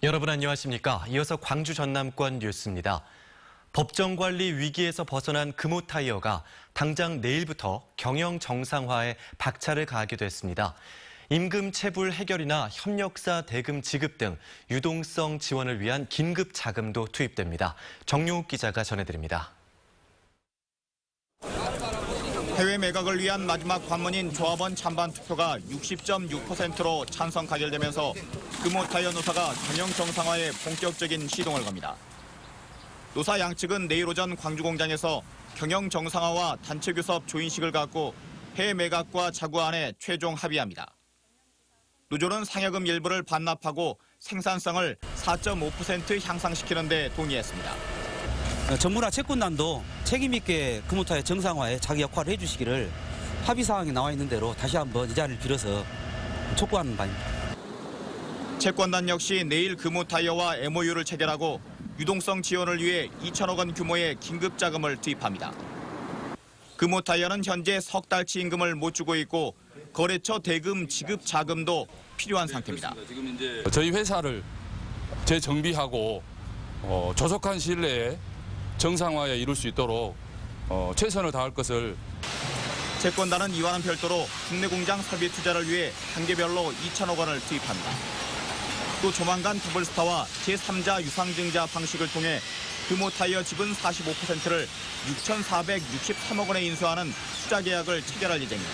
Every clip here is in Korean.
여러분 안녕하십니까? 이어서 광주 전남권 뉴스입니다. 법정관리 위기에서 벗어난 금호타이어가 당장 내일부터 경영 정상화에 박차를 가하게 됐습니다. 임금 체불 해결이나 협력사 대금 지급 등 유동성 지원을 위한 긴급 자금도 투입됩니다. 정용욱 기자가 전해드립니다. 해외 매각을 위한 마지막 관문인 조합원 찬반 투표가 60.6%로 찬성 가결되면서 금호타이어 노사가 경영 정상화에 본격적인 시동을 겁니다. 노사 양측은 내일 오전 광주공장에서 경영 정상화와 단체 교섭 조인식을 갖고 해외 매각과 자구안에 최종 합의합니다. 노조는 상여금 일부를 반납하고 생산성을 4.5% 향상시키는 데 동의했습니다. 정부나 채권단도 책임있게 금호타이어 정상화에 자기 역할을 해주시기를 합의사항에 나와 있는 대로 다시 한번 이 자리를 빌어서 촉구하는 바입니다. 채권단 역시 내일 금호타이어와 MOU를 체결하고 유동성 지원을 위해 2천억 원 규모의 긴급 자금을 투입합니다. 금호타이어는 현재 석 달치 임금을 못 주고 있고 거래처 대금 지급 자금도 필요한 상태입니다. 저희 회사를 재정비하고 조속한 시일 내에 정상화에 이룰 수 있도록 최선을 다할 것을. 채권단은 이와는 별도로 국내 공장 설비 투자를 위해 단계별로 2천억 원을 투입합니다. 또 조만간 더블스타와 제3자 유상증자 방식을 통해 금호타이어 지분 45%를 6,463억 원에 인수하는 투자 계약을 체결할 예정입니다.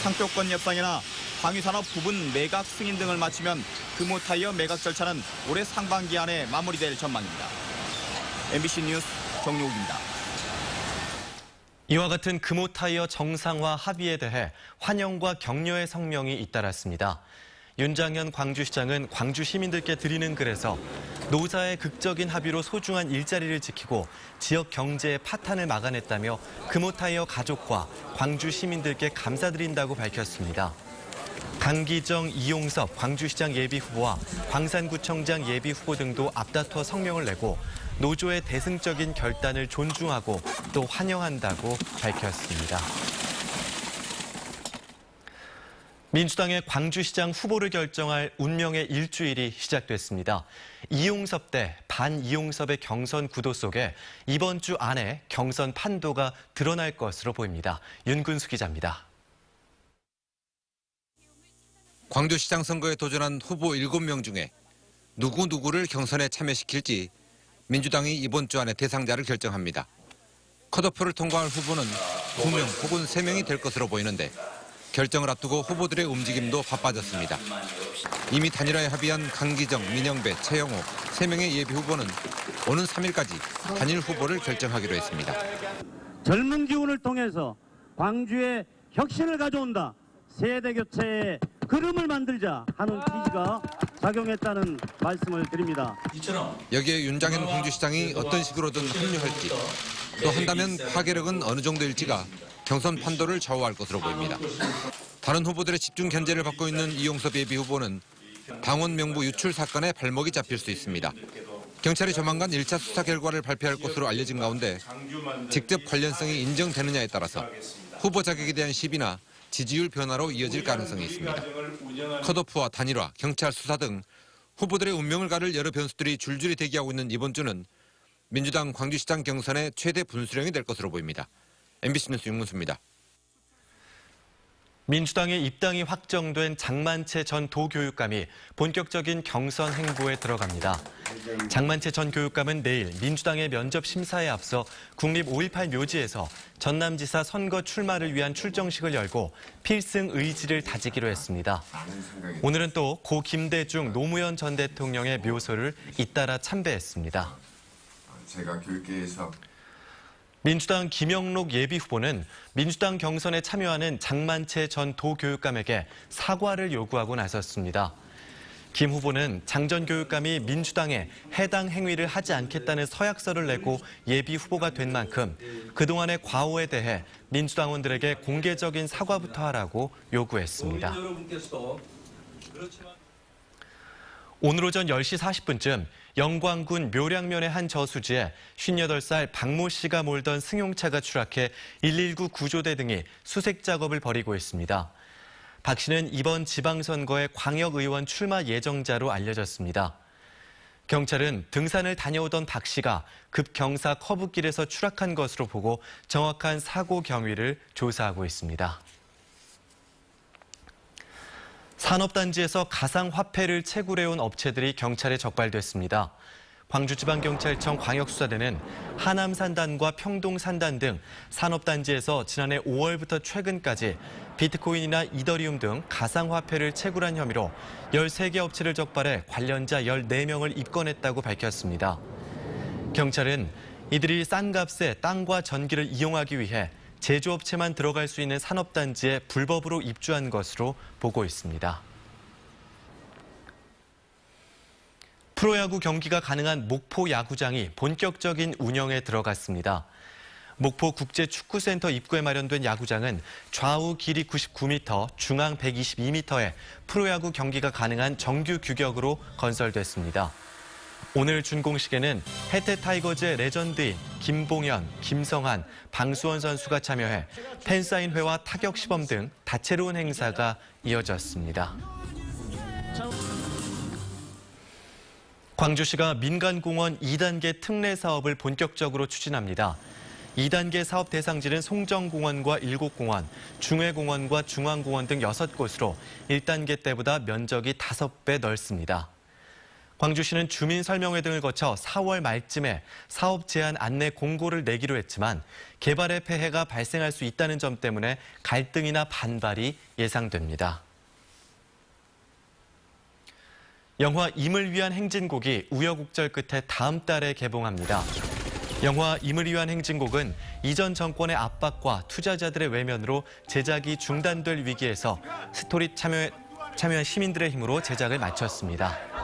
상표권 협상이나 방위산업 부분 매각 승인 등을 마치면 금호타이어 매각 절차는 올해 상반기 안에 마무리될 전망입니다. MBC 뉴스 정용욱입니다. 이와 같은 금호타이어 정상화 합의에 대해 환영과 격려의 성명이 잇따랐습니다. 윤장현 광주시장은 광주 시민들께 드리는 글에서 노사의 극적인 합의로 소중한 일자리를 지키고 지역 경제의 파탄을 막아냈다며 금호타이어 가족과 광주 시민들께 감사드린다고 밝혔습니다. 강기정, 이용섭 광주시장 예비후보와 광산구청장 예비후보 등도 앞다퉈 성명을 내고 노조의 대승적인 결단을 존중하고 또 환영한다고 밝혔습니다. 민주당의 광주시장 후보를 결정할 운명의 일주일이 시작됐습니다. 이용섭 대 반이용섭의 경선 구도 속에 이번 주 안에 경선 판도가 드러날 것으로 보입니다. 윤근수 기자입니다. 광주시장 선거에 도전한 후보 7명 중에 누구를 경선에 참여시킬지 민주당이 이번 주 안에 대상자를 결정합니다. 컷오프를 통과할 후보는 2명 혹은 3명이 될 것으로 보이는데 결정을 앞두고 후보들의 움직임도 바빠졌습니다. 이미 단일화에 합의한 강기정, 민영배, 최영호 3명의 예비후보는 오는 3일까지 단일 후보를 결정하기로 했습니다. 젊은 기운을 통해서 광주에 혁신을 가져온다. 세대교체의 그름을 만들자 하는 취지가 작용했다는 말씀을 드립니다. 여기에 윤장현 광주시장이 어떤 식으로든 합류할지 또 한다면 파괴력은 어느 정도일지가 경선 판도를 좌우할 것으로 보입니다. 다른 후보들의 집중 견제를 받고 있는 이용섭 예비후보는 당원 명부 유출 사건에 발목이 잡힐 수 있습니다. 경찰이 조만간 1차 수사 결과를 발표할 것으로 알려진 가운데 직접 관련성이 인정되느냐에 따라서 후보 자격에 대한 시비나 지지율 변화로 이어질 가능성이 있습니다. 컷오프와 단일화, 경찰 수사 등 후보들의 운명을 가를 여러 변수들이 줄줄이 대기하고 있는 이번 주는 민주당 광주시장 경선의 최대 분수령이 될 것으로 보입니다. MBC 뉴스 윤문수입니다. 민주당의 입당이 확정된 장만채 전 도교육감이 본격적인 경선 행보에 들어갑니다. 장만채 전 교육감은 내일 민주당의 면접 심사에 앞서 국립 5.18 묘지에서 전남지사 선거 출마를 위한 출정식을 열고 필승 의지를 다지기로 했습니다. 오늘은 또 고 김대중 노무현 전 대통령의 묘소를 잇따라 참배했습니다. 제가 교육계에서 민주당 김영록 예비후보는 민주당 경선에 참여하는 장만채 전 도교육감에게 사과를 요구하고 나섰습니다. 김 후보는 장 전 교육감이 민주당에 해당 행위를 하지 않겠다는 서약서를 내고 예비후보가 된 만큼 그동안의 과오에 대해 민주당원들에게 공개적인 사과부터 하라고 요구했습니다. 오늘 오전 10시 40분쯤 영광군 묘량면의 한 저수지에 58살 박모 씨가 몰던 승용차가 추락해 119 구조대 등이 수색 작업을 벌이고 있습니다. 박 씨는 이번 지방선거에 광역의원 출마 예정자로 알려졌습니다. 경찰은 등산을 다녀오던 박 씨가 급경사 커브길에서 추락한 것으로 보고 정확한 사고 경위를 조사하고 있습니다. 산업단지에서 가상화폐를 채굴해온 업체들이 경찰에 적발됐습니다. 광주지방경찰청 광역수사대는 하남산단과 평동산단 등 산업단지에서 지난해 5월부터 최근까지 비트코인이나 이더리움 등 가상화폐를 채굴한 혐의로 13개 업체를 적발해 관련자 14명을 입건했다고 밝혔습니다. 경찰은 이들이 싼 값에 땅과 전기를 이용하기 위해 제조업체만 들어갈 수 있는 산업단지에 불법으로 입주한 것으로 보고 있습니다. 프로야구 경기가 가능한 목포 야구장이 본격적인 운영에 들어갔습니다. 목포 국제축구센터 입구에 마련된 야구장은 좌우 길이 99m, 중앙 122m에 프로야구 경기가 가능한 정규 규격으로 건설됐습니다. 오늘 준공식에는 해태 타이거즈의 레전드인 김봉현, 김성한, 방수원 선수가 참여해 팬사인회와 타격 시범 등 다채로운 행사가 이어졌습니다. 광주시가 민간공원 2단계 특례 사업을 본격적으로 추진합니다. 2단계 사업 대상지는 송정공원과 일곡공원, 중회공원과 중앙공원 등 6곳으로 1단계 때보다 면적이 5배 넓습니다. 광주시는 주민설명회 등을 거쳐 4월 말쯤에 사업 제한 안내 공고를 내기로 했지만 개발의 폐해가 발생할 수 있다는 점 때문에 갈등이나 반발이 예상됩니다. 영화 임을 위한 행진곡이 우여곡절 끝에 다음 달에 개봉합니다. 영화 임을 위한 행진곡은 이전 정권의 압박과 투자자들의 외면으로 제작이 중단될 위기에서 스토리 참여한 시민들의 힘으로 제작을 마쳤습니다.